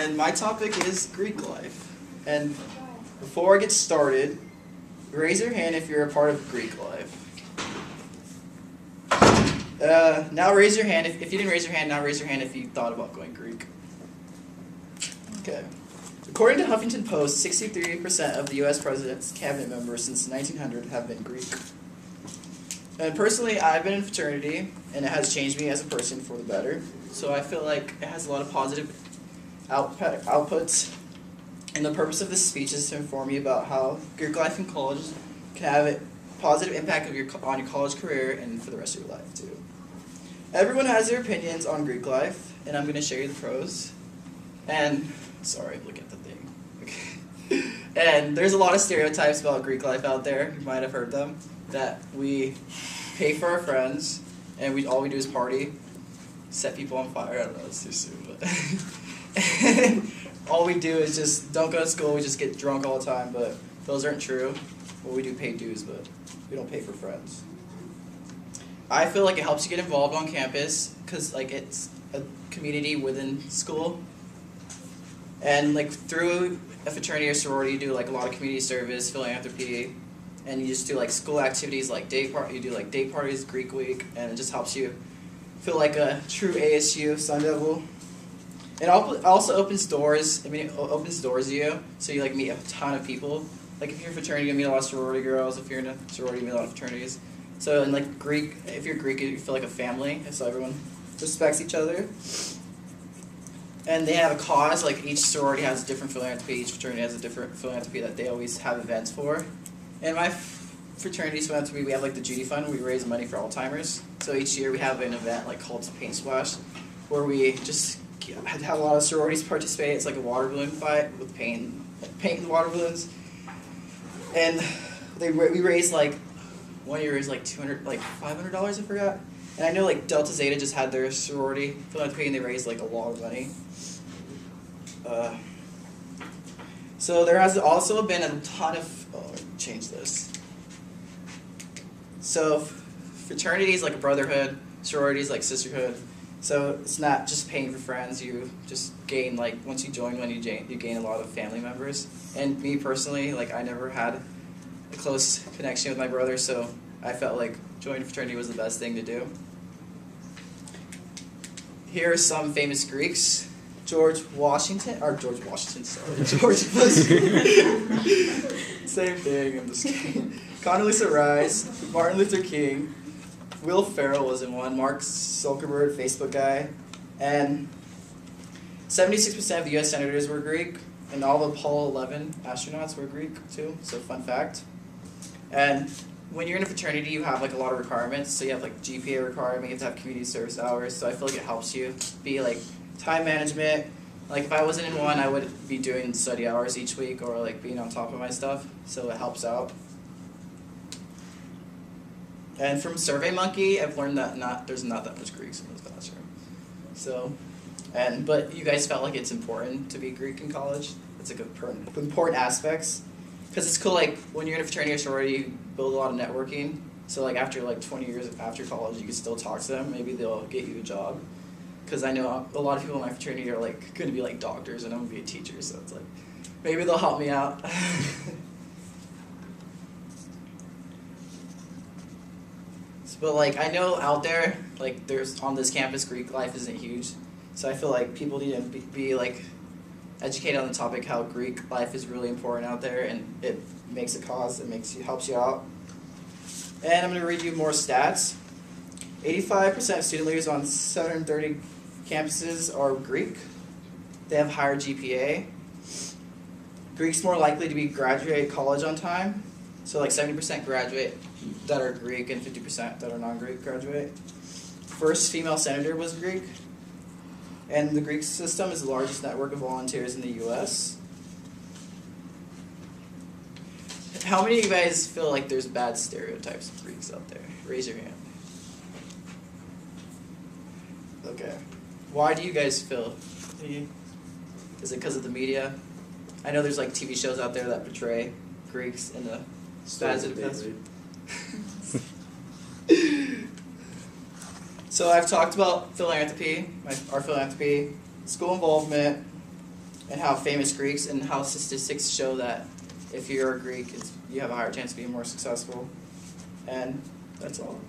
and my topic is Greek life. And before I get started, raise your hand if you're a part of Greek life. Now raise your hand, if you didn't raise your hand, now raise your hand if you thought about going Greek. Okay. According to Huffington Post, 63% of the U.S. president's cabinet members since 1900 have been Greek. And personally, I've been in fraternity, and it has changed me as a person for the better. So I feel like it has a lot of positive outputs. And the purpose of this speech is to inform you about how Greek life in college can have a positive impact on your college career and for the rest of your life, too. Everyone has their opinions on Greek life, and I'm going to show you the pros. And, sorry, look at the thing. Okay. And there's a lot of stereotypes about Greek life out there. You might have heard them. That we pay for our friends, and all we do is party, set people on fire. I don't know, it's too soon, but all we do is just don't go to school. We just get drunk all the time. But those aren't true. Well, we do pay dues, but we don't pay for friends. I feel like it helps you get involved on campus because like it's a community within school, and like through a fraternity or sorority, you do like a lot of community service, philanthropy. And you just do like school activities like you do like day parties, Greek week, and it just helps you feel like a true ASU Sun Devil. It also opens doors. it opens doors to you, so you like meet a ton of people. Like if you're in a fraternity, you meet a lot of sorority girls. If you're in a sorority, you meet a lot of fraternities. So in like Greek, if you're Greek, you feel like a family, and so everyone respects each other. And they have a cause. Like each sorority has a different philanthropy. Each fraternity has a different philanthropy that they always have events for. In my fraternity's philanthropy, we have like the Judy Fund. We raise money for Alzheimer's. So each year we have an event like called Paint Splash, where we just have a lot of sororities participate. It's like a water balloon fight with paint and water balloons. And we raised like, one year raised like $500, I forgot. And I know like Delta Zeta just had their sorority philanthropy, and they raised like a lot of money. So there has also been a ton of, change this. So fraternity is like a brotherhood, sorority is like sisterhood. So it's not just paying for friends, you just gain, like once you join one, you gain a lot of family members. And me personally, like I never had a close connection with my brother, so I felt like joining fraternity was the best thing to do. Here are some famous Greeks. George Washington, sorry. George Bush. Same thing, I'm just kidding. Condoleezza Rice, Martin Luther King, Will Ferrell was in one, Mark Zuckerberg, Facebook guy, and 76% of the U.S. senators were Greek, and all the Apollo 11 astronauts were Greek too, so fun fact. And when you're in a fraternity, you have like a lot of requirements, so you have like GPA requirement, you have to have community service hours, so I feel like it helps you be like time management. Like if I wasn't in one, I would be doing study hours each week or like being on top of my stuff, so it helps out. And from SurveyMonkey, I've learned that there's not that much Greeks in this classroom. So, but you guys felt like it's important to be Greek in college. It's like important aspects, because it's cool. Like when you're in a fraternity or sorority, you build a lot of networking. So like after like 20 years after college, you can still talk to them. Maybe they'll get you a job. Because I know a lot of people in my fraternity are like going to be like doctors, and I'm going to be a teacher, so it's like maybe they'll help me out. But like I know out there, like there's on this campus, Greek life isn't huge, so I feel like people need to be like educated on the topic how Greek life is really important out there, and it makes a cause, helps you out. And I'm going to read you more stats. 85% of student leaders on 730 campuses are Greek. They have higher GPA. Greeks more likely to graduate college on time. So like 70% graduate that are Greek and 50% that are non-Greek graduate. First female senator was Greek. And the Greek system is the largest network of volunteers in the U.S. How many of you guys feel like there's bad stereotypes of Greeks out there? Raise your hand. Okay. Why do you guys feel? Is it because of the media? I know there's like TV shows out there that portray Greeks in the bad. So I've talked about philanthropy, our philanthropy, school involvement, and how famous Greeks and how statistics show that if you're a Greek, you have a higher chance of being more successful. And that's all.